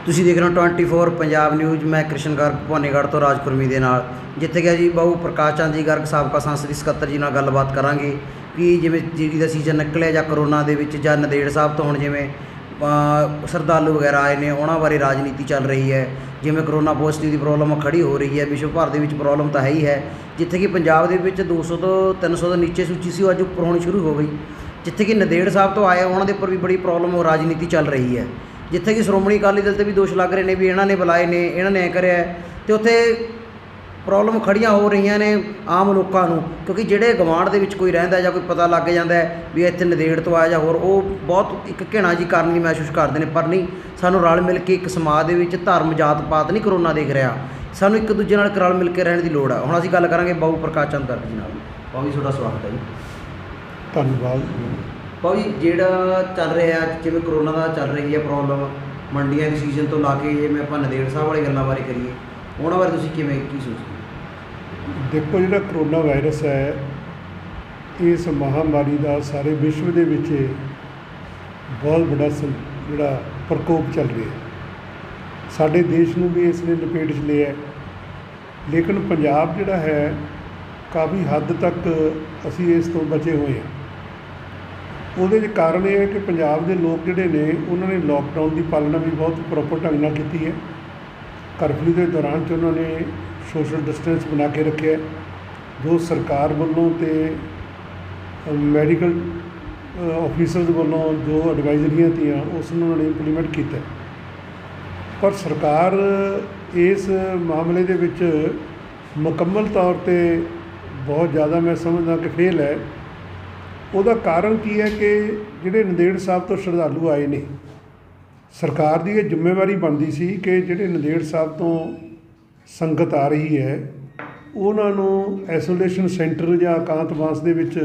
ਤੁਸੀਂ ਦੇਖ ਰਹੇ ਹੋ 24 ਪੰਜਾਬ ਨਿਊਜ਼। ਮੈਂ ਕ੍ਰਿਸ਼ਨ ਗਰਗ ਭਵਾਨੀਗੜ੍ਹ ਤੋਂ ਰਾਜਖੁਰਮੀ ਦੇ ਨਾਲ, ਜਿੱਥੇ ਗਿਆ ਜੀ ਬਾਊ ਪ੍ਰਕਾਸ਼ ਚੰਦ ਜੀ ਗਰਗ ਸਾਬਕਾ ਸੰਸਦੀ ਸਕੱਤਰ ਜੀ ਨਾਲ ਗੱਲਬਾਤ ਕਰਾਂਗੇ ਕਿ ਜਿਵੇਂ ਜੀਰੀ ਦਾ ਸੀਜ਼ਨ ਨਿਕਲਿਆ ਜਾਂ ਕਰੋਨਾ ਦੇ ਵਿੱਚ ਜਾਂ ਨੰਦੇੜ ਸਾਹਿਬ ਤੋਂ ਹੁਣ ਜਿਵੇਂ ਸ਼ਰਧਾਲੂ ਵਗੈਰਾ ਆਏ ਨੇ, ਉਹਨਾਂ ਬਾਰੇ ਰਾਜਨੀਤੀ ਚੱਲ ਰਹੀ ਹੈ। ਜਿਵੇਂ ਕਰੋਨਾ ਪੋਜ਼ੀਟਿਵ ਦੀ ਪ੍ਰੋਬਲਮ ਖੜੀ ਹੋ ਰਹੀ ਹੈ, ਵਿਸ਼ਵ ਭਰ ਦੇ ਵਿੱਚ ਪ੍ਰੋਬਲਮ ਤਾਂ ਹੈ ਹੀ ਹੈ। ਜਿੱਥੇ ਕਿ ਪੰਜਾਬ ਦੇ ਵਿੱਚ 200 ਤੋਂ 300 ਦੇ ਨੀਚੇ ਸੂਚੀ ਸੀ, ਉਹ ਅੱਜ ਉੱਪਰ ਹੋਣੀ ਸ਼ੁਰੂ ਹੋ ਗਈ। ਜਿੱਥੇ ਕਿ ਨੰਦੇੜ ਸਾਹਿਬ ਤੋਂ ਆਏ, ਉਹਨਾਂ ਦੇ ਉੱਪਰ ਵੀ ਬੜੀ ਪ੍ਰੋਬਲਮ ਰਾਜਨੀਤੀ ਚੱਲ ਰਹੀ ਹੈ। ਜਿੱਥੇ ਕਿ ਸ਼੍ਰੋਮਣੀ ਅਕਾਲੀ ਦਲ 'ਤੇ ਵੀ ਦੋਸ਼ ਲੱਗ ਰਹੇ ਨੇ ਵੀ ਇਹਨਾਂ ਨੇ ਬੁਲਾਏ ਨੇ, ਇਹਨਾਂ ਨੇ ਐਂ ਕਰਿਆ, ਅਤੇ ਉੱਥੇ ਪ੍ਰੋਬਲਮ ਖੜੀਆਂ ਹੋ ਰਹੀਆਂ ਨੇ ਆਮ ਲੋਕਾਂ ਨੂੰ, ਕਿਉਂਕਿ ਜਿਹੜੇ ਗਵਾਂਢ ਦੇ ਵਿੱਚ ਕੋਈ ਰਹਿੰਦਾ ਜਾਂ ਕੋਈ ਪਤਾ ਲੱਗ ਜਾਂਦਾ ਵੀ ਇੱਥੇ ਨੰਦੇੜ ਤੋਂ ਆਇਆ ਜਾਂ ਹੋਰ, ਉਹ ਬਹੁਤ ਇੱਕ ਘਿਣਾ ਜੀ ਕਾਰਨੀ ਮਹਿਸੂਸ ਕਰਦੇ ਨੇ। ਪਰ ਨਹੀਂ, ਸਾਨੂੰ ਰਲ ਮਿਲ ਕੇ ਇੱਕ ਸਮਾਜ ਦੇ ਵਿੱਚ ਧਰਮ ਜਾਤ ਪਾਤ ਨਹੀਂ ਕਰੋਨਾ ਦੇਖ ਰਿਹਾ, ਸਾਨੂੰ ਇੱਕ ਦੂਜੇ ਨਾਲ ਰਲ ਮਿਲ ਕੇ ਰਹਿਣ ਦੀ ਲੋੜ ਆ। ਹੁਣ ਅਸੀਂ ਗੱਲ ਕਰਾਂਗੇ ਬਾਊ ਪ੍ਰਕਾਸ਼ ਚੰਦ ਗਰਗ ਜੀ ਨਾਲ। ਬਾਊ ਜੀ, ਤੁਹਾਡਾ ਸਵਾਗਤ ਹੈ ਜੀ। ਧੰਨਵਾਦ। ਬਾਊ ਜੀ, ਜਿਹੜਾ ਚੱਲ ਰਿਹਾ ਜਿਵੇਂ ਕਰੋਨਾ ਦਾ ਚੱਲ ਰਹੀ ਹੈ ਪ੍ਰੋਬਲਮ, ਮੰਡੀਆਂ ਦੇ ਸੀਜ਼ਨ ਤੋਂ ਲਾ ਕੇ ਜਿਵੇਂ ਆਪਾਂ ਨੰਦੇੜ ਸਾਹਿਬ ਵਾਲੀ ਗੱਲਾਂ ਬਾਰੇ ਕਰੀਏ, ਉਹਨਾਂ ਬਾਰੇ ਤੁਸੀਂ ਕਿਵੇਂ ਕੀ ਸੋਚਦੇ? ਦੇਖੋ, ਜਿਹੜਾ ਕਰੋਨਾ ਵਾਇਰਸ ਹੈ, ਇਸ ਮਹਾਂਮਾਰੀ ਦਾ ਸਾਰੇ ਵਿਸ਼ਵ ਦੇ ਵਿੱਚ ਬਹੁਤ ਵੱਡਾ ਜਿਹੜਾ ਪ੍ਰਕੋਪ ਚੱਲ ਰਿਹਾ। ਸਾਡੇ ਦੇਸ਼ ਨੂੰ ਵੀ ਇਸ ਨੇ ਲਪੇਟ 'ਚ ਲਿਆ, ਲੇਕਿਨ ਪੰਜਾਬ ਜਿਹੜਾ ਹੈ ਕਾਫੀ ਹੱਦ ਤੱਕ ਅਸੀਂ ਇਸ ਤੋਂ ਬਚੇ ਹੋਏ ਹਾਂ। ਉਹਦੇ 'ਚ ਕਾਰਨ ਇਹ ਹੈ ਕਿ ਪੰਜਾਬ ਦੇ ਲੋਕ ਜਿਹੜੇ ਨੇ, ਉਹਨਾਂ ਨੇ ਲੋਕਡਾਊਨ ਦੀ ਪਾਲਣਾ ਵੀ ਬਹੁਤ ਪ੍ਰੋਪਰ ਢੰਗ ਨਾਲ ਕੀਤੀ ਹੈ। ਕਰਫਿਊ ਦੇ ਦੌਰਾਨ 'ਚ ਉਹਨਾਂ ਨੇ ਸੋਸ਼ਲ ਡਿਸਟੈਂਸ ਬਣਾ ਕੇ ਰੱਖਿਆ, ਜੋ ਸਰਕਾਰ ਵੱਲੋਂ ਅਤੇ ਮੈਡੀਕਲ ਆਫਿਸਰਸ ਵੱਲੋਂ ਜੋ ਐਡਵਾਈਜ਼ਰੀਆਂ ਤੀਆਂ, ਉਸ ਨੂੰ ਉਹਨਾਂ ਨੇ ਇੰਪਲੀਮੈਂਟ ਕੀਤਾ। ਪਰ ਸਰਕਾਰ ਇਸ ਮਾਮਲੇ ਦੇ ਵਿੱਚ ਮੁਕੰਮਲ ਤੌਰ 'ਤੇ ਬਹੁਤ ਜ਼ਿਆਦਾ ਮੈਂ ਸਮਝਦਾ ਕਿ ਫੇਲ ਹੈ। ਉਹਦਾ ਕਾਰਨ ਕੀ ਹੈ ਕਿ ਜਿਹੜੇ ਨੰਦੇੜ ਸਾਹਿਬ ਤੋਂ ਸ਼ਰਧਾਲੂ ਆਏ ਨੇ, ਸਰਕਾਰ ਦੀ ਇਹ ਜ਼ਿੰਮੇਵਾਰੀ ਬਣਦੀ ਸੀ ਕਿ ਜਿਹੜੇ ਨੰਦੇੜ ਸਾਹਿਬ ਤੋਂ ਸੰਗਤ ਆ ਰਹੀ ਹੈ, ਉਹਨਾਂ ਨੂੰ ਆਈਸੋਲੇਸ਼ਨ ਸੈਂਟਰ ਜਾਂ ਇਕਾਂਤਵਾਸ ਦੇ ਵਿੱਚ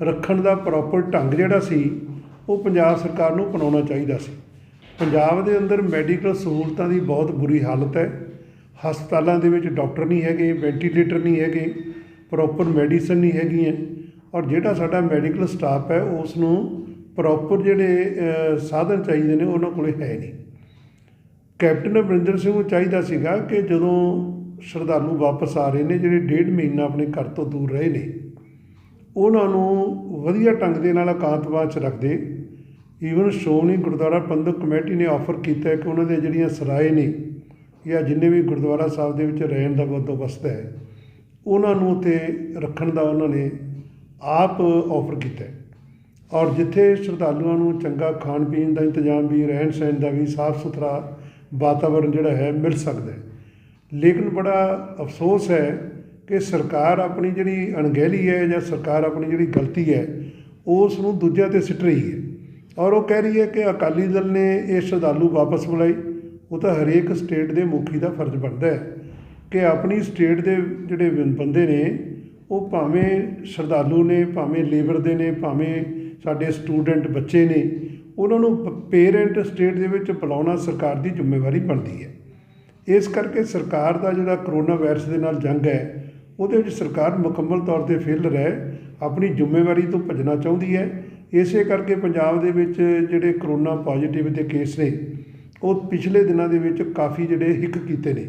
ਰੱਖਣ ਦਾ ਪ੍ਰੋਪਰ ਢੰਗ ਜਿਹੜਾ ਸੀ, ਉਹ ਪੰਜਾਬ ਸਰਕਾਰ ਨੂੰ ਅਪਣਾਉਣਾ ਚਾਹੀਦਾ ਸੀ। ਪੰਜਾਬ ਦੇ ਅੰਦਰ ਮੈਡੀਕਲ ਸਹੂਲਤਾਂ ਦੀ ਬਹੁਤ ਬੁਰੀ ਹਾਲਤ ਹੈ। ਹਸਪਤਾਲਾਂ ਦੇ ਵਿੱਚ ਡਾਕਟਰ ਨਹੀਂ ਹੈਗੇ, ਵੈਂਟੀਲੇਟਰ ਨਹੀਂ ਹੈਗੇ, ਪ੍ਰੋਪਰ ਮੈਡੀਸਨ ਨਹੀਂ ਹੈਗੀਆਂ, ਔਰ ਜਿਹੜਾ ਸਾਡਾ ਮੈਡੀਕਲ ਸਟਾਫ ਹੈ, ਉਸ ਨੂੰ ਪ੍ਰੋਪਰ ਜਿਹੜੇ ਸਾਧਨ ਚਾਹੀਦੇ ਨੇ, ਉਹਨਾਂ ਕੋਲ ਹੈ ਨਹੀਂ। ਕੈਪਟਨ ਅਮਰਿੰਦਰ ਸਿੰਘ ਨੂੰ ਚਾਹੀਦਾ ਸੀਗਾ ਕਿ ਜਦੋਂ ਸ਼ਰਧਾਲੂ ਵਾਪਸ ਆ ਰਹੇ ਨੇ, ਜਿਹੜੇ 1.5 ਮਹੀਨਾ ਆਪਣੇ ਘਰ ਤੋਂ ਦੂਰ ਰਹੇ ਨੇ, ਉਹਨਾਂ ਨੂੰ ਵਧੀਆ ਢੰਗ ਦੇ ਨਾਲ ਇਕਾਂਤਵਾਸ 'ਚ ਰੱਖਦੇ। ਈਵਨ ਸ਼੍ਰੋਮਣੀ ਗੁਰਦੁਆਰਾ ਪ੍ਰਬੰਧਕ ਕਮੇਟੀ ਨੇ ਆਫਰ ਕੀਤਾ ਕਿ ਉਹਨਾਂ ਦੇ ਜਿਹੜੀਆਂ ਸਰਾਏ ਨੇ ਜਾਂ ਜਿੰਨੇ ਵੀ ਗੁਰਦੁਆਰਾ ਸਾਹਿਬ ਦੇ ਵਿੱਚ ਰਹਿਣ ਦਾ ਬੰਦੋਬਸਤ ਹੈ, ਉਹਨਾਂ ਨੂੰ ਉੱਥੇ ਰੱਖਣ ਦਾ ਉਹਨਾਂ ਨੇ ਆਪ ਆਫਰ ਕੀਤਾ। ਔਰ ਜਿੱਥੇ ਸ਼ਰਧਾਲੂਆਂ ਨੂੰ ਚੰਗਾ ਖਾਣ ਪੀਣ ਦਾ ਇੰਤਜ਼ਾਮ ਵੀ, ਰਹਿਣ ਸਹਿਣ ਦਾ ਵੀ, ਸਾਫ ਸੁਥਰਾ ਵਾਤਾਵਰਨ ਜਿਹੜਾ ਹੈ ਮਿਲ ਸਕਦਾ ਹੈ। ਲੇਕਿਨ ਬੜਾ ਅਫਸੋਸ ਹੈ ਕਿ ਸਰਕਾਰ ਆਪਣੀ ਜਿਹੜੀ ਅਣਗਹਿਲੀ ਹੈ ਜਾਂ ਸਰਕਾਰ ਆਪਣੀ ਜਿਹੜੀ ਗਲਤੀ ਹੈ, ਉਸ ਨੂੰ ਦੂਜਿਆਂ 'ਤੇ ਸਿੱਟ ਰਹੀ ਹੈ। ਔਰ ਉਹ ਕਹਿ ਰਹੀ ਹੈ ਕਿ ਅਕਾਲੀ ਦਲ ਨੇ ਇਹ ਸ਼ਰਧਾਲੂ ਵਾਪਸ ਬੁਲਾਈ। ਉਹ ਤਾਂ ਹਰੇਕ ਸਟੇਟ ਦੇ ਮੁਖੀ ਦਾ ਫਰਜ਼ ਬਣਦਾ ਹੈ ਕਿ ਆਪਣੀ ਸਟੇਟ ਦੇ ਜਿਹੜੇ ਬੰਦੇ ਨੇ, ਉਹ ਭਾਵੇਂ ਸ਼ਰਧਾਲੂ ਨੇ, ਭਾਵੇਂ ਲੇਬਰ ਦੇ ਨੇ, ਭਾਵੇਂ ਸਾਡੇ ਸਟੂਡੈਂਟ ਬੱਚੇ ਨੇ, ਉਹਨਾਂ ਨੂੰ ਪੇਰੈਂਟ ਸਟੇਟ ਦੇ ਵਿੱਚ ਬੁਲਾਉਣਾ ਸਰਕਾਰ ਦੀ ਜ਼ਿੰਮੇਵਾਰੀ ਬਣਦੀ ਹੈ। ਇਸ ਕਰਕੇ ਸਰਕਾਰ ਦਾ ਜਿਹੜਾ ਕਰੋਨਾ ਵਾਇਰਸ ਦੇ ਨਾਲ ਜੰਗ ਹੈ, ਉਹਦੇ ਵਿੱਚ ਸਰਕਾਰ ਮੁਕੰਮਲ ਤੌਰ 'ਤੇ ਫੇਲਰ ਹੈ, ਆਪਣੀ ਜ਼ਿੰਮੇਵਾਰੀ ਤੋਂ ਭੱਜਣਾ ਚਾਹੁੰਦੀ ਹੈ। ਇਸੇ ਕਰਕੇ ਪੰਜਾਬ ਦੇ ਵਿੱਚ ਜਿਹੜੇ ਕਰੋਨਾ ਪੋਜ਼ੀਟਿਵ ਦੇ ਕੇਸ ਨੇ, ਉਹ ਪਿਛਲੇ ਦਿਨਾਂ ਦੇ ਵਿੱਚ ਕਾਫੀ ਜਿਹੜੇ ਹਿੱਕ ਕੀਤੇ ਨੇ।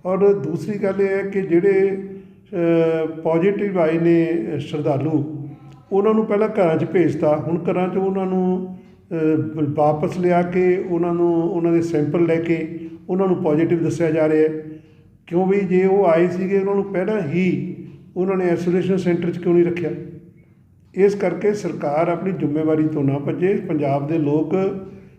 ਔਰ ਦੂਸਰੀ ਗੱਲ ਇਹ ਹੈ ਕਿ ਜਿਹੜੇ ਪੋਜ਼ੀਟਿਵ ਆਏ ਨੇ ਸ਼ਰਧਾਲੂ, ਉਹਨਾਂ ਨੂੰ ਪਹਿਲਾਂ ਘਰਾਂ 'ਚ ਭੇਜਤਾ, ਹੁਣ ਘਰਾਂ 'ਚ ਉਹਨਾਂ ਨੂੰ ਵਾਪਸ ਲਿਆ ਕੇ ਉਹਨਾਂ ਦੇ ਸੈਂਪਲ ਲੈ ਕੇ ਉਹਨਾਂ ਨੂੰ ਪੋਜ਼ੀਟਿਵ ਦੱਸਿਆ ਜਾ ਰਿਹਾ ਹੈ। ਕਿਉਂ ਵੀ ਜੇ ਉਹ ਆਏ ਸੀਗੇ, ਉਹਨਾਂ ਨੂੰ ਪਹਿਲਾਂ ਹੀ ਉਹਨਾਂ ਨੇ ਆਈਸੋਲੇਸ਼ਨ ਸੈਂਟਰ 'ਚ ਕਿਉਂ ਨਹੀਂ ਰੱਖਿਆ? ਇਸ ਕਰਕੇ ਸਰਕਾਰ ਆਪਣੀ ਜ਼ਿੰਮੇਵਾਰੀ ਤੋਂ ਨਾ ਭੱਜੇ। ਪੰਜਾਬ ਦੇ ਲੋਕ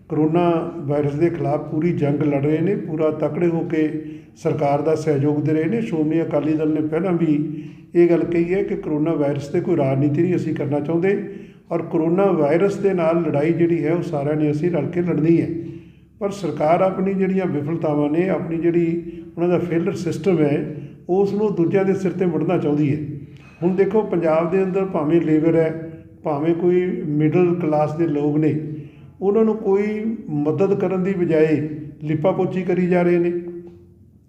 ਕਰੋਨਾ ਵਾਇਰਸ ਦੇ ਖਿਲਾਫ ਪੂਰੀ ਜੰਗ ਲੜ ਰਹੇ ਨੇ, ਪੂਰਾ ਤਕੜੇ ਹੋ ਕੇ ਸਰਕਾਰ ਦਾ ਸਹਿਯੋਗ ਦੇ ਰਹੇ ਨੇ। ਸ਼੍ਰੋਮਣੀ ਅਕਾਲੀ ਦਲ ਨੇ ਪਹਿਲਾਂ ਵੀ ਇਹ ਗੱਲ ਕਹੀ ਹੈ ਕਿ ਕਰੋਨਾ ਵਾਇਰਸ 'ਤੇ ਕੋਈ ਰਾਜਨੀਤੀ ਨਹੀਂ ਅਸੀਂ ਕਰਨਾ ਚਾਹੁੰਦੇ, ਔਰ ਕਰੋਨਾ ਵਾਇਰਸ ਦੇ ਨਾਲ ਲੜਾਈ ਜਿਹੜੀ ਹੈ, ਉਹ ਸਾਰਿਆਂ ਨੇ ਅਸੀਂ ਰਲ ਕੇ ਲੜਨੀ ਹੈ। ਪਰ ਸਰਕਾਰ ਆਪਣੀ ਜਿਹੜੀਆਂ ਵਿਫਲਤਾਵਾਂ ਨੇ, ਆਪਣੀ ਜਿਹੜੀ ਉਹਨਾਂ ਦਾ ਫੇਲਰ ਸਿਸਟਮ ਹੈ, ਉਸ ਨੂੰ ਦੂਜਿਆਂ ਦੇ ਸਿਰ 'ਤੇ ਮੁੜਨਾ ਚਾਹੁੰਦੀ ਹੈ। ਹੁਣ ਦੇਖੋ, ਪੰਜਾਬ ਦੇ ਅੰਦਰ ਭਾਵੇਂ ਲੇਬਰ ਹੈ, ਭਾਵੇਂ ਕੋਈ ਮਿਡਲ ਕਲਾਸ ਦੇ ਲੋਕ ਨੇ, ਉਹਨਾਂ ਨੂੰ ਕੋਈ ਮਦਦ ਕਰਨ ਦੀ ਬਜਾਏ ਲਿਪਾ ਪੋਚੀ ਕਰੀ ਜਾ ਰਹੇ ਨੇ।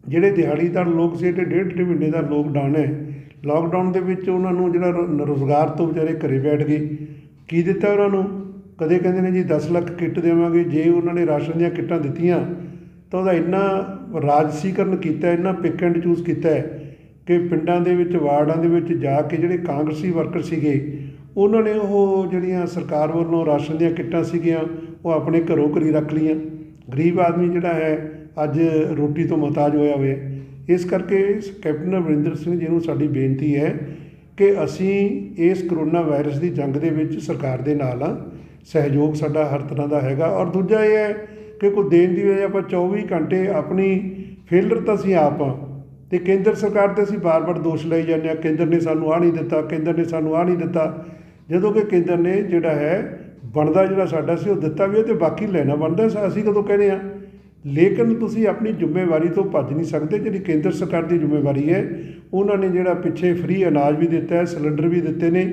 ਜਿਹੜੇ ਦਿਹਾੜੀਦਾਰ ਲੋਕ ਸੀ, ਜਿਹੜੇ 1.5 ਮਹੀਨੇ ਦਾ ਲੋਕਡਾਊਨ ਹੈ, ਲੋਕਡਾਊਨ ਦੇ ਵਿੱਚ ਉਹਨਾਂ ਨੂੰ ਜਿਹੜਾ ਰੁਜ਼ਗਾਰ ਤੋਂ ਵਿਚਾਰੇ ਘਰੇ ਬੈਠ ਗਏ। ਕੀ ਦਿੱਤਾ ਉਹਨਾਂ ਨੂੰ? ਕਦੇ ਕਹਿੰਦੇ ਨੇ ਜੀ 10 ਲੱਖ ਕਿੱਟ ਦੇਵਾਂਗੇ। ਜੇ ਉਹਨਾਂ ਨੇ ਰਾਸ਼ਨ ਦੀਆਂ ਕਿੱਟਾਂ ਦਿੱਤੀਆਂ ਤਾਂ ਉਹਦਾ ਇੰਨਾ ਰਾਜਸੀਕਰਨ ਕੀਤਾ, ਇੰਨਾ ਪਿਕ ਐਂਡ ਚੂਜ਼ ਕੀਤਾ ਕਿ ਪਿੰਡਾਂ ਦੇ ਵਿੱਚ, ਵਾਰਡਾਂ ਦੇ ਵਿੱਚ ਜਾ ਕੇ ਜਿਹੜੇ ਕਾਂਗਰਸੀ ਵਰਕਰ ਸੀਗੇ ਉਹਨਾਂ ਨੇ ਉਹ ਜਿਹੜੀਆਂ ਸਰਕਾਰ ਵੱਲੋਂ ਰਾਸ਼ਨ ਦੀਆਂ ਕਿੱਟਾਂ ਸੀਗੀਆਂ ਉਹ ਆਪਣੇ ਘਰੋਂ ਘਰੀ ਰੱਖ ਲਈਆਂ। ਗਰੀਬ ਆਦਮੀ ਜਿਹੜਾ ਹੈ ਅੱਜ ਰੋਟੀ ਤੋਂ ਮੁਹਤਾਜ ਹੋਇਆ। ਇਸ ਕਰਕੇ ਕੈਪਟਨ ਅਮਰਿੰਦਰ ਸਿੰਘ ਜੀ ਨੂੰ ਸਾਡੀ ਬੇਨਤੀ ਹੈ ਕਿ ਅਸੀਂ ਇਸ ਕਰੋਨਾ ਵਾਇਰਸ ਦੀ ਜੰਗ ਦੇ ਵਿੱਚ ਸਰਕਾਰ ਦੇ ਨਾਲ ਹਾਂ, ਸਹਿਯੋਗ ਸਾਡਾ ਹਰ ਤਰ੍ਹਾਂ ਦਾ ਹੈਗਾ। ਔਰ ਦੂਜਾ ਇਹ ਹੈ ਕਿ ਕੋਈ ਦੇਣ ਦੀ ਵਜ੍ਹਾ ਆਪਾਂ 24 ਘੰਟੇ ਆਪਣੀ ਫੇਲਰ ਤਾਂ ਅਸੀਂ ਆਪ ਹਾਂ ਅਤੇ ਕੇਂਦਰ ਸਰਕਾਰ 'ਤੇ ਅਸੀਂ ਵਾਰ-ਵਾਰ ਦੋਸ਼ ਲਾਈ ਜਾਂਦੇ ਹਾਂ, ਕੇਂਦਰ ਨੇ ਸਾਨੂੰ ਆਹ ਨਹੀਂ ਦਿੱਤਾ, ਕੇਂਦਰ ਨੇ ਸਾਨੂੰ ਆਹ ਨਹੀਂ ਦਿੱਤਾ, ਜਦੋਂ ਕਿ ਕੇਂਦਰ ਨੇ ਜਿਹੜਾ ਹੈ ਬਣਦਾ ਜਿਹੜਾ ਸਾਡਾ ਸੀ ਉਹ ਦਿੱਤਾ ਵੀ ਹੈ ਅਤੇ ਬਾਕੀ ਲੈਣਾ ਬਣਦਾ। ਅਸੀਂ ਕਦੋਂ ਕਹਿੰਦੇ ਹਾਂ, ਲੇਕਿਨ ਤੁਸੀਂ ਆਪਣੀ ਜ਼ਿੰਮੇਵਾਰੀ ਤੋਂ ਭੱਜ ਨਹੀਂ ਸਕਦੇ। ਜਿਹੜੀ ਕੇਂਦਰ ਸਰਕਾਰ ਦੀ ਜ਼ਿੰਮੇਵਾਰੀ ਹੈ, ਉਹਨਾਂ ਨੇ ਜਿਹੜਾ ਪਿੱਛੇ ਫ੍ਰੀ ਅਨਾਜ ਵੀ ਦਿੱਤਾ ਹੈ, ਸਿਲੰਡਰ ਵੀ ਦਿੱਤੇ ਨੇ,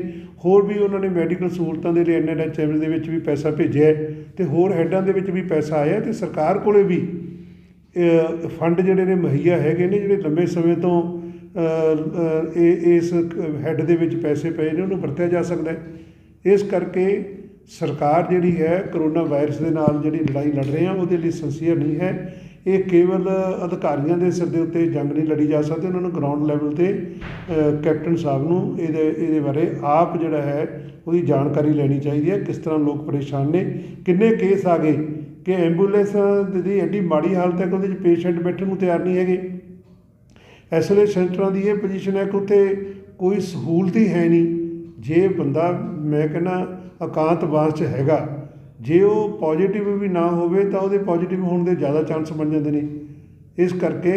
ਹੋਰ ਵੀ ਉਹਨਾਂ ਨੇ ਮੈਡੀਕਲ ਸਹੂਲਤਾਂ ਦੇ ਲਈ NHIM ਦੇ ਵਿੱਚ ਵੀ ਪੈਸਾ ਭੇਜਿਆ ਅਤੇ ਹੋਰ ਹੈਡਾਂ ਦੇ ਵਿੱਚ ਵੀ ਪੈਸਾ ਆਇਆ ਅਤੇ ਸਰਕਾਰ ਕੋਲ ਵੀ ਫੰਡ ਜਿਹੜੇ ਨੇ ਮੁਹੱਈਆ ਹੈਗੇ ਨੇ, ਜਿਹੜੇ ਲੰਬੇ ਸਮੇਂ ਤੋਂ ਇਸ ਹੈੱਡ ਦੇ ਵਿੱਚ ਪੈਸੇ ਪਏ ਨੇ ਉਹਨੂੰ ਵਰਤਿਆ ਜਾ ਸਕਦਾ ਹੈ। ਇਸ ਕਰਕੇ ਸਰਕਾਰ ਜਿਹੜੀ ਹੈ ਕਰੋਨਾ ਵਾਇਰਸ ਦੇ ਨਾਲ ਜਿਹੜੀ ਲੜਾਈ ਲੜ ਰਹੇ ਹਾਂ ਉਹਦੇ ਲਈ ਸਿੰਸੀਅਰ ਨਹੀਂ ਹੈ। ਇਹ ਕੇਵਲ ਅਧਿਕਾਰੀਆਂ ਦੇ ਸਿਰ ਦੇ ਉੱਤੇ ਜੰਗ ਨਹੀਂ ਲੜੀ ਜਾ ਸਕਦੀ, ਉਹਨਾਂ ਨੂੰ ਗਰਾਊਂਡ ਲੈਵਲ 'ਤੇ ਕੈਪਟਨ ਸਾਹਿਬ ਨੂੰ ਇਹਦੇ ਬਾਰੇ ਆਪ ਜਿਹੜਾ ਹੈ ਉਹਦੀ ਜਾਣਕਾਰੀ ਲੈਣੀ ਚਾਹੀਦੀ ਹੈ। ਕਿਸ ਤਰ੍ਹਾਂ ਲੋਕ ਪਰੇਸ਼ਾਨ ਨੇ, ਕਿੰਨੇ ਕੇਸ ਆ ਗਏ ਕਿ ਐਂਬੂਲੈਂਸਾਂ ਦੀ ਐਡੀ ਮਾੜੀ ਹਾਲਤ ਹੈ ਕਿ ਉਹਦੇ 'ਚ ਪੇਸ਼ੈਂਟ ਬੈਠਣ ਨੂੰ ਤਿਆਰ ਨਹੀਂ ਹੈਗੇ। ਐਸਓਲੇਸ਼ਨ ਸੈਂਟਰਾਂ ਦੀ ਇਹ ਪੋਜੀਸ਼ਨ ਹੈ ਕਿ ਉੱਥੇ ਕੋਈ ਸਹੂਲਤ ਹੀ ਹੈ ਨਹੀਂ। ਜੇ ਬੰਦਾ, ਮੈਂ ਕਹਿੰਦਾ ਇਕਾਂਤਵਾਸ 'ਚ ਹੈਗਾ, ਜੇ ਉਹ ਪੋਜ਼ੀਟਿਵ ਵੀ ਨਾ ਹੋਵੇ ਤਾਂ ਉਹਦੇ ਪੋਜ਼ੀਟਿਵ ਹੋਣ ਦੇ ਜ਼ਿਆਦਾ ਚਾਂਸ ਬਣ ਜਾਂਦੇ ਨੇ। ਇਸ ਕਰਕੇ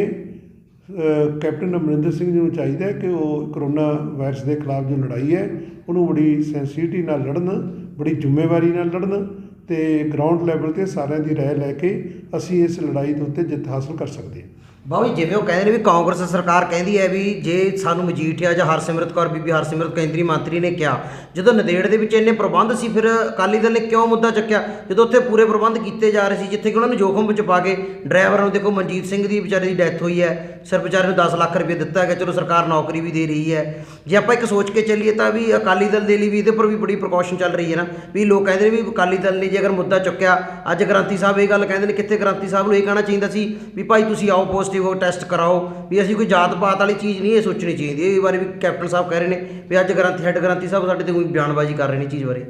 ਕੈਪਟਨ ਅਮਰਿੰਦਰ ਸਿੰਘ ਜੀ ਨੂੰ ਚਾਹੀਦਾ ਹੈ ਕਿ ਉਹ ਕਰੋਨਾ ਵਾਇਰਸ ਦੇ ਖਿਲਾਫ ਜੋ ਲੜਾਈ ਹੈ ਉਹਨੂੰ ਬੜੀ ਸੈਂਸੀਟੀਵਿਟੀ ਨਾਲ ਲੜਨ, ਬੜੀ ਜ਼ਿੰਮੇਵਾਰੀ ਨਾਲ ਲੜਨ ਅਤੇ ਗਰਾਊਂਡ ਲੈਵਲ 'ਤੇ ਸਾਰਿਆਂ ਦੀ ਰਾਏ ਲੈ ਕੇ ਅਸੀਂ ਇਸ ਲੜਾਈ ਦੇ ਉੱਤੇ ਜਿੱਤ ਹਾਸਲ ਕਰ ਸਕਦੇ ਹਾਂ। ਬਾਬੂ ਜੀ, ਜਿਵੇਂ ਉਹ ਕਹਿੰਦੇ ਨੇ ਵੀ ਕਾਂਗਰਸ ਸਰਕਾਰ ਕਹਿੰਦੀ ਹੈ ਵੀ ਜੇ ਸਾਨੂੰ ਮਜੀਠੀਆ ਜਾਂ ਹਰਸਿਮਰਤ ਕੌਰ, ਬੀਬੀ ਹਰਸਿਮਰਤ ਕੇਂਦਰੀ ਮੰਤਰੀ ਨੇ ਕਿਹਾ, ਜਦੋਂ ਨੰਦੇੜ ਦੇ ਵਿੱਚ ਇੰਨੇ ਪ੍ਰਬੰਧ ਸੀ ਫਿਰ ਅਕਾਲੀ ਦਲ ਨੇ ਕਿਉਂ ਮੁੱਦਾ ਚੱਕਿਆ, ਜਦੋਂ ਉੱਥੇ ਪੂਰੇ ਪ੍ਰਬੰਧ ਕੀਤੇ ਜਾ ਰਹੇ ਸੀ, ਜਿੱਥੇ ਕਿ ਉਹਨਾਂ ਨੂੰ ਜੋਖਮ ਵਿੱਚ ਪਾ ਕੇ ਡਰਾਈਵਰਾਂ ਨੂੰ, ਦੇਖੋ ਮਨਜੀਤ ਸਿੰਘ ਦੀ ਵਿਚਾਰੇ ਦੀ ਡੈਥ ਹੋਈ ਹੈ, ਸਿਰ ਵਿਚਾਰੇ ਨੂੰ 10 ਲੱਖ ਰੁਪਏ ਦਿੱਤਾ ਹੈਗਾ, ਚਲੋ ਸਰਕਾਰ ਨੌਕਰੀ ਵੀ ਦੇ ਰਹੀ ਹੈ। ਜੇ ਆਪਾਂ ਇੱਕ ਸੋਚ ਕੇ ਚੱਲੀਏ ਤਾਂ ਵੀ ਅਕਾਲੀ ਦਲ ਦੇ ਲਈ ਵੀ ਇਹਦੇ ਪਰ ਵੀ ਬੜੀ ਪ੍ਰੀਕਾਸ਼ਨ ਚੱਲ ਰਹੀ ਹੈ ਨਾ, ਵੀ ਲੋਕ ਕਹਿੰਦੇ ਨੇ ਵੀ ਅਕਾਲੀ ਦਲ ਨੇ ਜੇ ਅਗਰ ਮੁੱਦਾ ਚੁੱਕਿਆ, ਅੱਜ ਗ੍ਰਾਂਤੀ ਸਾਹਿਬ ਇਹ ਗੱਲ ਕਹਿੰਦੇ ਨੇ, ਕਿੱਥੇ ਗ੍ਰਾਂਤੀ ਸਾਹਿਬ ਨੂੰ ਇਹ ਕਹਿਣਾ ਚਾਹੀਦਾ ਸੀ ਵੀ ਭਾਈ ਤੁਸੀਂ ਆਓ, ਪੋਜ਼ੀਟਿਵ ਹੋ, ਟੈਸਟ ਕਰਾਓ, ਵੀ ਅਸੀਂ ਕੋਈ ਜਾਤ ਪਾਤ ਵਾਲੀ ਚੀਜ਼ ਨਹੀਂ ਇਹ ਸੋਚਣੀ ਚਾਹੀਦੀ। ਇਹ ਬਾਰੇ ਵੀ ਕੈਪਟਨ ਸਾਹਿਬ ਕਹਿ ਰਹੇ ਨੇ ਵੀ ਅੱਜ ਹੈੱਡ ਗ੍ਰਾਂਤੀ ਸਾਹਿਬ ਸਾਡੇ 'ਤੇ ਕੋਈ ਬਿਆਨਬਾਜ਼ੀ ਕਰ ਰਹੇ ਨੇ ਚੀਜ਼ ਬਾਰੇ।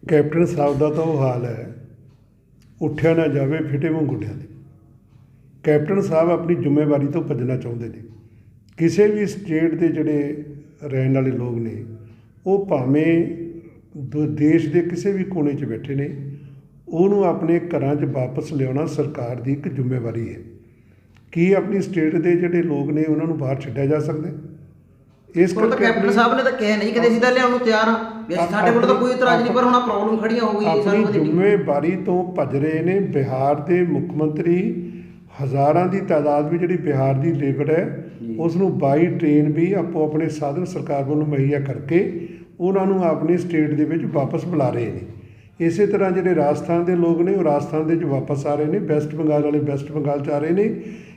ਕੈਪਟਨ ਸਾਹਿਬ ਦਾ ਤਾਂ ਉਹ ਹਾਲ ਹੈ, ਉੱਠਿਆ ਨਾ ਜਾਵੇ ਫਿਟੇ ਮੂੰਹ ਗੁੱਡਿਆਂ ਦੇ। ਕੈਪਟਨ ਸਾਹਿਬ ਆਪਣੀ ਜ਼ਿੰਮੇਵਾਰੀ ਤੋਂ ਭੱਜਣਾ ਚਾਹੁੰਦੇ ਨੇ। ਕਿਸੇ ਵੀ ਸਟੇਟ ਦੇ ਜਿਹੜੇ ਰਹਿਣ ਵਾਲੇ ਲੋਕ ਨੇ, ਉਹ ਭਾਵੇਂ ਦੇਸ਼ ਦੇ ਕਿਸੇ ਵੀ ਕੋਨੇ 'ਚ ਬੈਠੇ ਨੇ, ਉਹਨੂੰ ਆਪਣੇ ਘਰਾਂ 'ਚ ਵਾਪਸ ਲਿਆਉਣਾ ਸਰਕਾਰ ਦੀ ਇੱਕ ਜ਼ਿੰਮੇਵਾਰੀ ਹੈ। ਕੀ ਆਪਣੀ ਸਟੇਟ ਦੇ ਜਿਹੜੇ ਲੋਕ ਨੇ ਉਹਨਾਂ ਨੂੰ ਬਾਹਰ ਛੱਡਿਆ ਜਾ ਸਕਦਾ? ਇਸ ਕਰਕੇ ਕੈਪਟਨ ਸਾਹਿਬ ਨੇ ਤਾਂ ਕਿਹਾ ਨਹੀਂ ਕਿ ਅਸੀਂ ਤਾਂ ਲਿਆਉਣ ਨੂੰ ਤਿਆਰ ਹਾਂ, ਵੀ ਸਾਡੇ ਕੋਲ ਤਾਂ ਕੋਈ ਇਤਰਾਜ਼ ਨਹੀਂ, ਪਰ ਹੁਣ ਪ੍ਰੋਬਲਮ ਖੜੀਆਂ ਹੋ ਗਈ। ਆਪਣੀ ਜ਼ਿੰਮੇਵਾਰੀ ਤੋਂ ਭੱਜ ਰਹੇ ਨੇ। ਬਿਹਾਰ ਦੇ ਮੁੱਖ ਮੰਤਰੀ ਹਜ਼ਾਰਾਂ ਦੀ ਤਾਦਾਦ ਵਿੱਚ ਜਿਹੜੀ ਬਿਹਾਰ ਦੀ ਲੇਬਰ ਹੈ ਉਸ ਨੂੰ ਬਾਈ ਟ੍ਰੇਨ ਵੀ ਆਪੋ ਆਪਣੇ ਸਾਧਨ ਸਰਕਾਰ ਵੱਲੋਂ ਮੁਹੱਈਆ ਕਰਕੇ ਉਹਨਾਂ ਨੂੰ ਆਪਣੀ ਸਟੇਟ ਦੇ ਵਿੱਚ ਵਾਪਸ ਬੁਲਾ ਰਹੇ ਨੇ। ਇਸੇ ਤਰ੍ਹਾਂ ਜਿਹੜੇ ਰਾਜਸਥਾਨ ਦੇ ਲੋਕ ਨੇ ਉਹ ਰਾਜਸਥਾਨ ਦੇ ਵਿੱਚ ਵਾਪਸ ਆ ਰਹੇ ਨੇ, ਵੈਸਟ ਬੰਗਾਲ ਵਾਲੇ ਵੈਸਟ ਬੰਗਾਲ 'ਚ ਆ ਰਹੇ ਨੇ।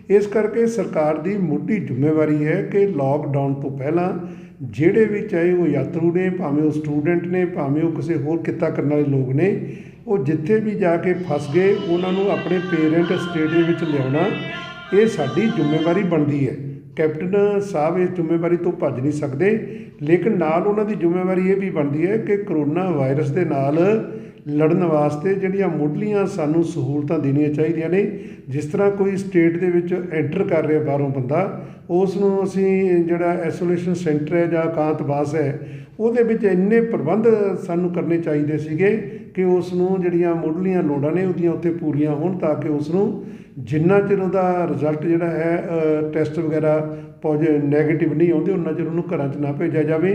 ਇਸ ਕਰਕੇ ਸਰਕਾਰ ਦੀ ਮੋਟੀ ਜ਼ਿੰਮੇਵਾਰੀ ਹੈ ਕਿ ਲੋਕਡਾਊਨ ਤੋਂ ਪਹਿਲਾਂ ਜਿਹੜੇ ਵੀ, ਚਾਹੇ ਉਹ ਯਾਤਰੂ ਨੇ, ਭਾਵੇਂ ਉਹ ਸਟੂਡੈਂਟ ਨੇ, ਭਾਵੇਂ ਉਹ ਕਿਸੇ ਹੋਰ ਕਿੱਤਾ ਕਰਨ ਵਾਲੇ ਲੋਕ ਨੇ, ਉਹ ਜਿੱਥੇ ਵੀ ਜਾ ਕੇ ਫਸ ਗਏ ਉਹਨਾਂ ਨੂੰ ਆਪਣੇ ਪੇਰੈਂਟ ਸਟੇਟ ਦੇ ਵਿੱਚ ਲਿਆਉਣਾ ਇਹ ਸਾਡੀ ਜ਼ਿੰਮੇਵਾਰੀ ਬਣਦੀ ਹੈ। ਕੈਪਟਨ ਸਾਹਿਬ ਇਸ ਜ਼ਿੰਮੇਵਾਰੀ ਤੋਂ ਭੱਜ ਨਹੀਂ ਸਕਦੇ, ਲੇਕਿਨ ਨਾਲ ਉਹਨਾਂ ਦੀ ਜ਼ਿੰਮੇਵਾਰੀ ਇਹ ਵੀ ਬਣਦੀ ਹੈ ਕਿ ਕਰੋਨਾ ਵਾਇਰਸ ਦੇ ਨਾਲ ਲੜਨ ਵਾਸਤੇ ਜਿਹੜੀਆਂ ਮੁੱਢਲੀਆਂ ਸਾਨੂੰ ਸਹੂਲਤਾਂ ਦੇਣੀਆਂ ਚਾਹੀਦੀਆਂ ਨੇ। ਜਿਸ ਤਰ੍ਹਾਂ ਕੋਈ ਸਟੇਟ ਦੇ ਵਿੱਚ ਐਂਟਰ ਕਰ ਰਿਹਾ ਬਾਹਰੋਂ ਬੰਦਾ, ਉਸ ਨੂੰ ਅਸੀਂ ਜਿਹੜਾ ਆਈਸੋਲੇਸ਼ਨ ਸੈਂਟਰ ਹੈ ਜਾਂ ਇਕਾਂਤਵਾਸ ਹੈ ਉਹਦੇ ਵਿੱਚ ਇੰਨੇ ਪ੍ਰਬੰਧ ਸਾਨੂੰ ਕਰਨੇ ਚਾਹੀਦੇ ਸੀਗੇ ਕਿ ਉਸ ਨੂੰ ਜਿਹੜੀਆਂ ਮੁੱਢਲੀਆਂ ਲੋੜਾਂ ਨੇ ਉਹਦੀਆਂ ਉੱਥੇ ਪੂਰੀਆਂ ਹੋਣ, ਤਾਂ ਕਿ ਉਸ ਨੂੰ ਜਿੰਨਾ ਚਿਰ ਉਹਦਾ ਰਿਜ਼ਲਟ ਜਿਹੜਾ ਹੈ ਟੈਸਟ ਵਗੈਰਾ ਨੈਗੇਟਿਵ ਨਹੀਂ ਆਉਂਦੇ ਉਹਨਾਂ ਚਿਰ ਉਹਨੂੰ ਘਰਾਂ 'ਚ ਨਾ ਭੇਜਿਆ ਜਾਵੇ।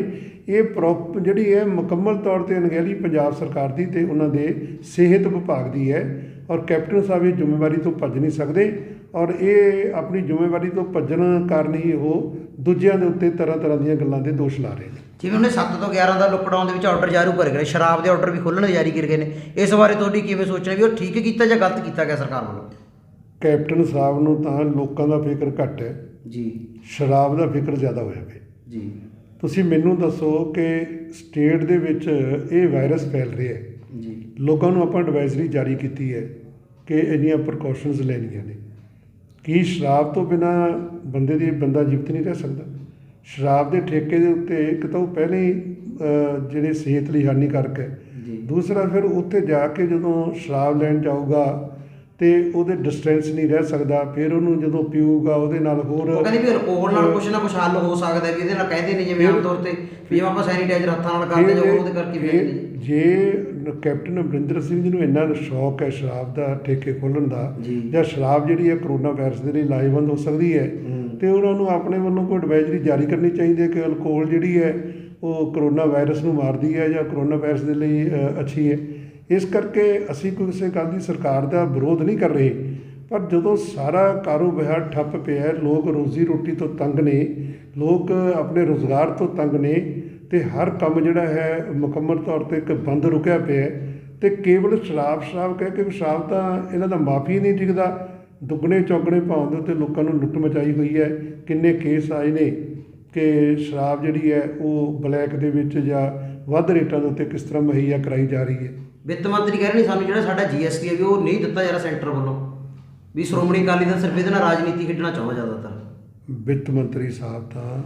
ਇਹ ਜਿਹੜੀ ਹੈ ਮੁਕੰਮਲ ਤੌਰ 'ਤੇ ਅਣਗਹਿਲੀ ਪੰਜਾਬ ਸਰਕਾਰ ਦੀ ਅਤੇ ਉਹਨਾਂ ਦੇ ਸਿਹਤ ਵਿਭਾਗ ਦੀ ਹੈ। ਔਰ ਕੈਪਟਨ ਸਾਹਿਬ ਇਹ ਜ਼ਿੰਮੇਵਾਰੀ ਤੋਂ ਭੱਜ ਨਹੀਂ ਸਕਦੇ, ਔਰ ਇਹ ਆਪਣੀ ਜ਼ਿੰਮੇਵਾਰੀ ਤੋਂ ਭੱਜਣ ਕਾਰਨ ਹੀ ਉਹ ਦੂਜਿਆਂ ਦੇ ਉੱਤੇ ਤਰ੍ਹਾਂ ਤਰ੍ਹਾਂ ਦੀਆਂ ਗੱਲਾਂ ਦੇ ਦੋਸ਼ ਲਾ ਰਹੇ ਨੇ। ਜਿਵੇਂ ਉਹਨੇ 7 ਤੋਂ 11 ਦਾ ਲੋਕਡਾਊਨ ਦੇ ਵਿੱਚ ਆਰਡਰ ਜਾਰੀ ਕਰ ਗਏ, ਸ਼ਰਾਬ ਦੇ ਆਰਡਰ ਵੀ ਖੋਲ੍ਹਣ ਜਾਰੀ ਕਰ ਗਏ ਨੇ, ਇਸ ਬਾਰੇ ਤੁਹਾਡੀ ਕਿਵੇਂ ਸੋਚਣਾ ਵੀ ਉਹ ਠੀਕ ਕੀਤਾ ਜਾਂ ਗਲਤ ਕੀਤਾ ਗਿਆ ਸਰਕਾਰ ਵੱਲੋਂ? ਕੈਪਟਨ ਸਾਹਿਬ ਨੂੰ ਤਾਂ ਲੋਕਾਂ ਦਾ ਫਿਕਰ ਘੱਟ ਹੈ ਜੀ, ਸ਼ਰਾਬ ਦਾ ਫਿਕਰ ਜ਼ਿਆਦਾ ਹੋਇਆ ਪਿਆ ਜੀ। ਤੁਸੀਂ ਮੈਨੂੰ ਦੱਸੋ ਕਿ ਸਟੇਟ ਦੇ ਵਿੱਚ ਇਹ ਵਾਇਰਸ ਫੈਲ ਰਿਹਾ ਹੈ ਜੀ, ਲੋਕਾਂ ਨੂੰ ਆਪਾਂ ਐਡਵਾਈਜ਼ਰੀ ਜਾਰੀ ਕੀਤੀ ਹੈ ਕਿ ਇੰਨੀਆਂ ਪ੍ਰੀਕਾਸ਼ਨਸ ਲੈਣੀਆਂ ਨੇ। ਕੀ ਸ਼ਰਾਬ ਤੋਂ ਬਿਨਾਂ ਬੰਦਾ ਜੀਵਤ ਨਹੀਂ ਰਹਿ ਸਕਦਾ? ਸ਼ਰਾਬ ਦੇ ਠੇਕੇ ਦੇ ਉੱਤੇ ਇੱਕ ਤਾਂ ਉਹ ਪਹਿਲਾਂ ਹੀ ਜਿਹੜੇ ਸਿਹਤ ਲਈ ਹਾਨੀਕਾਰਕ ਹੈ, ਦੂਸਰਾ ਫਿਰ ਉੱਥੇ ਜਾ ਕੇ ਜਦੋਂ ਸ਼ਰਾਬ ਲੈਣ ਜਾਊਗਾ ਤੇ ਉਹਦੇ ਡਿਸਟੈਂਸ ਨਹੀਂ ਰਹਿ ਸਕਦਾ, ਫਿਰ ਉਹਨੂੰ ਜਦੋਂ ਪੀਊਗਾ ਉਹਦੇ ਨਾਲ ਹੋਰ ਉਹ ਕਹਿੰਦੇ ਵੀ ਅਲਕੋਹਲ ਨਾਲ ਕੁਛ ਨਾ ਕੁਛ ਹੱਲ ਹੋ ਸਕਦਾ ਵੀ ਇਹਦੇ ਨਾਲ ਕਹਿੰਦੇ ਨੇ ਜਿਵੇਂ ਆਮ ਤੌਰ ਤੇ ਵੀ ਆਪਾਂ ਸੈਨੀਟਾਈਜ਼ਰ ਹੱਥਾਂ ਨਾਲ ਕਰਦੇ ਜੋ ਉਹਦੇ ਕਰਕੇ ਵੀ ਜੇ ਕੈਪਟਨ ਅਮਰਿੰਦਰ ਸਿੰਘ ਜੀ ਨੂੰ ਇੰਨਾ ਸ਼ੌਕ ਹੈ ਸ਼ਰਾਬ ਦਾ ਠੇਕੇ ਖੋਲ੍ਹਣ ਦਾ, ਜਾਂ ਸ਼ਰਾਬ ਜਿਹੜੀ ਹੈ ਕਰੋਨਾ ਵਾਇਰਸ ਦੇ ਲਈ ਲਾਹੇਵੰਦ ਹੋ ਸਕਦੀ ਹੈ, ਤੇ ਉਹਨਾਂ ਨੂੰ ਆਪਣੇ ਵੱਲੋਂ ਕੋਈ ਐਡਵਾਈਜ਼ਰੀ ਜਾਰੀ ਕਰਨੀ ਚਾਹੀਦੀ ਹੈ ਕਿ ਅਲਕੋਹਲ ਜਿਹੜੀ ਹੈ ਉਹ ਕਰੋਨਾ ਵਾਇਰਸ ਨੂੰ ਮਾਰਦੀ ਹੈ ਜਾਂ ਕਰੋਨਾ ਵਾਇਰਸ ਦੇ ਲਈ ਅੱਛੀ ਹੈ। ਇਸ ਕਰਕੇ ਅਸੀਂ ਕਿਸੇ ਗੱਲ ਦੀ ਸਰਕਾਰ ਦਾ ਵਿਰੋਧ ਨਹੀਂ ਕਰ ਰਹੇ, ਪਰ ਜਦੋਂ ਸਾਰਾ ਕਾਰੋਬਾਰ ਠੱਪ ਪਿਆ, ਲੋਕ ਰੋਜ਼ੀ ਰੋਟੀ ਤੋਂ ਤੰਗ ਨੇ, ਲੋਕ ਆਪਣੇ ਰੁਜ਼ਗਾਰ ਤੋਂ ਤੰਗ ਨੇ, ਅਤੇ ਹਰ ਕੰਮ ਜਿਹੜਾ ਹੈ ਮੁਕੰਮਲ ਤੌਰ 'ਤੇ ਇੱਕ ਬੰਦ ਰੁਕਿਆ ਪਿਆ, ਅਤੇ ਕੇਵਲ ਸ਼ਰਾਬ ਕਹਿ ਕੇ ਸ਼ਰਾਬ ਤਾਂ ਇਹਨਾਂ ਦਾ ਮਾਫੀ ਨਹੀਂ ਟਿਕਦਾ, ਦੁੱਗਣੇ ਚੌਗਣੇ ਭਾਅ ਦੇ ਉੱਤੇ ਲੋਕਾਂ ਨੂੰ ਲੁੱਟ ਮਚਾਈ ਹੋਈ ਹੈ। ਕਿੰਨੇ ਕੇਸ ਆਏ ਨੇ ਕਿ ਸ਼ਰਾਬ ਜਿਹੜੀ ਹੈ ਉਹ ਬਲੈਕ ਦੇ ਵਿੱਚ ਜਾਂ ਵੱਧ ਰੇਟਾਂ ਦੇ ਉੱਤੇ ਕਿਸ ਤਰ੍ਹਾਂ ਮੁਹੱਈਆ ਕਰਾਈ ਜਾ ਰਹੀ ਹੈ। ਵਿੱਤ ਮੰਤਰੀ ਕਹਿ ਰਹੇ ਨੇ ਸਾਨੂੰ ਜਿਹੜਾ ਸਾਡਾ GST ਹੈ ਵੀ ਉਹ ਨਹੀਂ ਦਿੱਤਾ ਜਾ ਰਿਹਾ ਸੈਂਟਰ ਵੱਲੋਂ, ਵੀ ਸ਼੍ਰੋਮਣੀ ਅਕਾਲੀ ਦਲ ਸਿਰਫ ਇਹਦੇ ਨਾਲ ਰਾਜਨੀਤੀ ਖੇਡਣਾ ਚਾਹੁੰਦਾ ਜ਼ਿਆਦਾਤਰ। ਵਿੱਤ ਮੰਤਰੀ ਸਾਹਿਬ ਤਾਂ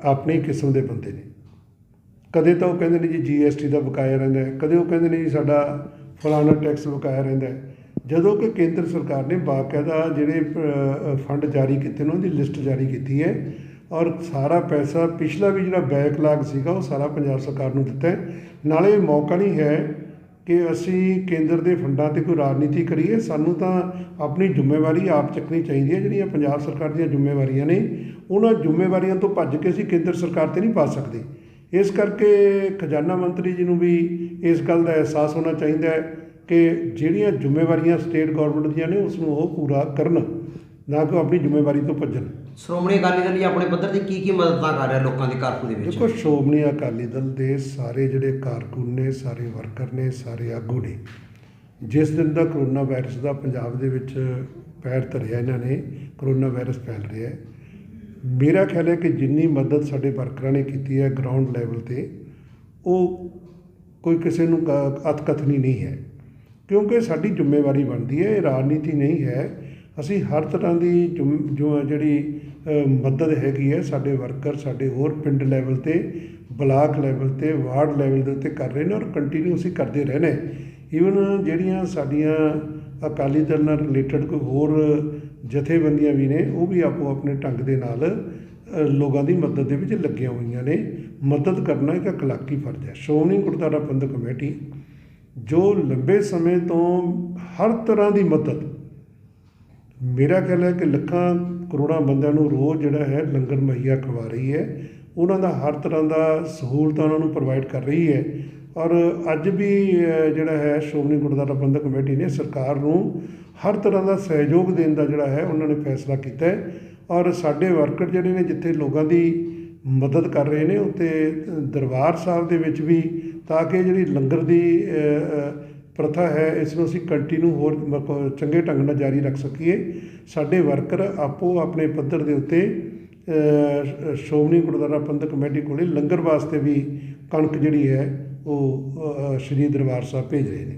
ਆਪਣੀ ਕਿਸਮ ਦੇ ਬੰਦੇ ਨੇ। ਕਦੇ ਤਾਂ ਉਹ ਕਹਿੰਦੇ ਨੇ ਜੀ GST ਦਾ ਬਕਾਇਆ ਰਹਿੰਦਾ ਹੈ, ਕਦੇ ਉਹ ਕਹਿੰਦੇ ਨੇ ਜੀ ਸਾਡਾ ਫਲਾਣਾ ਟੈਕਸ ਬਕਾਇਆ ਰਹਿੰਦਾ ਹੈ, ਜਦੋਂ ਕਿ ਕੇਂਦਰ ਸਰਕਾਰ ਨੇ ਬਾਕਾਇਦਾ ਜਿਹੜੇ ਫੰਡ ਜਾਰੀ ਕੀਤੇ ਨੇ ਉਹਦੀ ਲਿਸਟ ਜਾਰੀ ਕੀਤੀ ਹੈ, ਔਰ ਸਾਰਾ ਪੈਸਾ ਪਿਛਲਾ ਵੀ ਜਿਹੜਾ ਬੈਕਲਾਗ ਸੀਗਾ ਉਹ ਸਾਰਾ ਪੰਜਾਬ ਸਰਕਾਰ ਨੂੰ ਦਿੱਤਾ ਹੈ। ਨਾਲੇ ਇਹ ਮੌਕਾ ਨਹੀਂ ਹੈ ਕਿ ਅਸੀਂ ਕੇਂਦਰ ਦੇ ਫੰਡਾਂ 'ਤੇ ਕੋਈ ਰਾਜਨੀਤੀ ਕਰੀਏ, ਸਾਨੂੰ ਤਾਂ ਆਪਣੀ ਜ਼ਿੰਮੇਵਾਰੀ ਆਪ ਚੱਕਣੀ ਚਾਹੀਦੀ ਹੈ। ਜਿਹੜੀਆਂ ਪੰਜਾਬ ਸਰਕਾਰ ਦੀਆਂ ਜ਼ਿੰਮੇਵਾਰੀਆਂ ਨੇ ਉਹਨਾਂ ਜ਼ਿੰਮੇਵਾਰੀਆਂ ਤੋਂ ਭੱਜ ਕੇ ਅਸੀਂ ਕੇਂਦਰ ਸਰਕਾਰ 'ਤੇ ਨਹੀਂ ਪਾ ਸਕਦੇ। ਇਸ ਕਰਕੇ ਖਜ਼ਾਨਾ ਮੰਤਰੀ ਜੀ ਨੂੰ ਵੀ ਇਸ ਗੱਲ ਦਾ ਅਹਿਸਾਸ ਹੋਣਾ ਚਾਹੀਦਾ ਹੈ ਕਿ ਜਿਹੜੀਆਂ ਜ਼ਿੰਮੇਵਾਰੀਆਂ ਸਟੇਟ ਗੌਰਮੈਂਟ ਦੀਆਂ ਨੇ ਉਸ ਨੂੰ ਉਹ ਪੂਰਾ ਕਰਨ, ਨਾ ਕਿ ਆਪਣੀ ਜ਼ਿੰਮੇਵਾਰੀ ਤੋਂ ਭੱਜਣ। ਸ਼੍ਰੋਮਣੀ ਅਕਾਲੀ ਦਲ ਜੀ ਆਪਣੇ ਪੱਧਰ 'ਤੇ ਕੀ ਮਦਦਾਂ ਕਰ ਰਿਹਾ ਲੋਕਾਂ ਦੇ ਕਾਰਕੂ ਦੇ ਵਿੱਚ? ਦੇਖੋ, ਸ਼੍ਰੋਮਣੀ ਅਕਾਲੀ ਦਲ ਦੇ ਸਾਰੇ ਜਿਹੜੇ ਕਾਰਕੁਨ ਨੇ, ਸਾਰੇ ਵਰਕਰ ਨੇ, ਸਾਰੇ ਆਗੂ ਨੇ, ਜਿਸ ਦਿਨ ਦਾ ਕਰੋਨਾ ਵਾਇਰਸ ਦਾ ਪੰਜਾਬ ਦੇ ਵਿੱਚ ਪੈਰ ਧਰਿਆ, ਇਹਨਾਂ ਨੇ ਕਰੋਨਾ ਵਾਇਰਸ ਫੈਲ ਰਿਹਾ ਹੈ, ਮੇਰਾ ਖਿਆਲ ਹੈ ਕਿ ਜਿੰਨੀ ਮਦਦ ਸਾਡੇ ਵਰਕਰਾਂ ਨੇ ਕੀਤੀ ਹੈ ਗਰਾਊਂਡ ਲੈਵਲ 'ਤੇ, ਉਹ ਕੋਈ ਕਿਸੇ ਨੂੰ ਅਤਕਥਨੀ ਨਹੀਂ ਹੈ, ਕਿਉਂਕਿ ਸਾਡੀ ਜ਼ਿੰਮੇਵਾਰੀ ਬਣਦੀ ਹੈ। ਇਹ ਰਾਜਨੀਤੀ ਨਹੀਂ ਹੈ। ਅਸੀਂ ਹਰ ਤਰ੍ਹਾਂ ਦੀ ਜਿਹੜੀ ਮਦਦ ਹੈਗੀ ਹੈ ਸਾਡੇ ਵਰਕਰ ਸਾਡੇ ਹੋਰ ਪਿੰਡ ਲੈਵਲ 'ਤੇ, ਬਲਾਕ ਲੈਵਲ 'ਤੇ, ਵਾਰਡ ਲੈਵਲ ਦੇ ਉੱਤੇ ਕਰ ਰਹੇ ਨੇ, ਔਰ ਕੰਟੀਨਿਊ ਅਸੀਂ ਕਰਦੇ ਰਹਿਣਾ। ਈਵਨ ਜਿਹੜੀਆਂ ਸਾਡੀਆਂ ਅਕਾਲੀ ਦਲ ਨਾਲ ਰਿਲੇਟਡ ਕੋਈ ਹੋਰ ਜਥੇਬੰਦੀਆਂ ਵੀ ਨੇ, ਉਹ ਵੀ ਆਪੋ ਆਪਣੇ ਢੰਗ ਦੇ ਨਾਲ ਲੋਕਾਂ ਦੀ ਮਦਦ ਦੇ ਵਿੱਚ ਲੱਗੀਆਂ ਹੋਈਆਂ ਨੇ। ਮਦਦ ਕਰਨਾ ਇੱਕ ਅਖਲਾਕੀ ਫਰਜ਼ ਹੈ। ਸ਼੍ਰੋਮਣੀ ਗੁਰਦੁਆਰਾ ਪ੍ਰਬੰਧਕ ਕਮੇਟੀ ਜੋ ਲੰਬੇ ਸਮੇਂ ਤੋਂ ਹਰ ਤਰ੍ਹਾਂ ਦੀ ਮਦਦ, ਮੇਰਾ ਖਿਆਲ ਹੈ ਕਿ ਲੱਖਾਂ ਕਰੋੜਾਂ ਬੰਦਿਆਂ ਨੂੰ ਰੋਜ਼ ਜਿਹੜਾ ਹੈ ਲੰਗਰ ਮੁਹੱਈਆ ਕਰਵਾ ਰਹੀ ਹੈ, ਉਹਨਾਂ ਦਾ ਹਰ ਤਰ੍ਹਾਂ ਦਾ ਸਹੂਲਤਾਂ ਉਹਨਾਂ ਨੂੰ ਪ੍ਰੋਵਾਈਡ ਕਰ ਰਹੀ ਹੈ। ਔਰ ਅੱਜ ਵੀ ਜਿਹੜਾ ਹੈ ਸ਼੍ਰੋਮਣੀ ਗੁਰਦੁਆਰਾ ਪ੍ਰਬੰਧਕ ਕਮੇਟੀ ਨੇ ਸਰਕਾਰ ਨੂੰ ਹਰ ਤਰ੍ਹਾਂ ਦਾ ਸਹਿਯੋਗ ਦੇਣ ਦਾ ਜਿਹੜਾ ਹੈ ਉਹਨਾਂ ਨੇ ਫੈਸਲਾ ਕੀਤਾ ਹੈ। ਔਰ ਸਾਡੇ ਵਰਕਰ ਜਿਹੜੇ ਨੇ ਜਿੱਥੇ ਲੋਕਾਂ ਦੀ ਮਦਦ ਕਰ ਰਹੇ ਨੇ ਉੱਥੇ ਦਰਬਾਰ ਸਾਹਿਬ ਦੇ ਵਿੱਚ ਵੀ, ਤਾਂ ਕਿ ਜਿਹੜੀ ਲੰਗਰ ਦੀ ਪ੍ਰਥਾ ਹੈ ਇਸ ਨੂੰ ਅਸੀਂ ਕੰਟੀਨਿਊ ਹੋਰ ਚੰਗੇ ਢੰਗ ਨਾਲ ਜਾਰੀ ਰੱਖ ਸਕੀਏ। ਸਾਡੇ ਵਰਕਰ ਆਪੋ ਆਪਣੇ ਪੱਧਰ ਦੇ ਉੱਤੇ ਸ਼੍ਰੋਮਣੀ ਗੁਰਦੁਆਰਾ ਪ੍ਰਬੰਧਕ ਕਮੇਟੀ ਕੋਲ ਲੰਗਰ ਵਾਸਤੇ ਵੀ ਕਣਕ ਜਿਹੜੀ ਹੈ ਉਹ ਸ਼੍ਰੀ ਦਰਬਾਰ ਸਾਹਿਬ ਭੇਜ ਰਹੇ ਨੇ।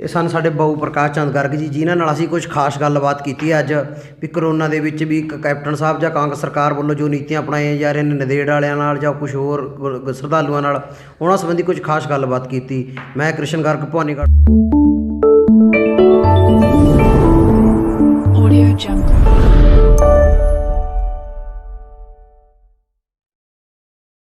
ਇਹ ਸਨ ਸਾਡੇ ਬਾਊ ਪ੍ਰਕਾਸ਼ ਚੰਦ ਗਰਗ ਜੀ, ਜਿਨ੍ਹਾਂ ਨਾਲ ਅਸੀਂ ਕੁਝ ਖਾਸ ਗੱਲਬਾਤ ਕੀਤੀ ਅੱਜ ਵੀ ਕਰੋਨਾ ਦੇ ਵਿੱਚ ਵੀ ਕੈਪਟਨ ਸਾਹਿਬ ਜਾਂ ਕਾਂਗਰਸ ਸਰਕਾਰ ਵੱਲੋਂ ਜੋ ਨੀਤੀਆਂ ਅਪਣਾਈਆਂ ਜਾ ਰਹੀਆਂ ਨੇ ਨੰਦੇੜ ਵਾਲਿਆਂ ਨਾਲ ਜਾਂ ਕੁਝ ਹੋਰ ਸ਼ਰਧਾਲੂਆਂ ਨਾਲ, ਉਹਨਾਂ ਸੰਬੰਧੀ ਕੁਝ ਖਾਸ ਗੱਲਬਾਤ ਕੀਤੀ। ਮੈਂ ਕ੍ਰਿਸ਼ਨ ਗਰਗ ਭਵਾਨੀਗੜ੍ਹ।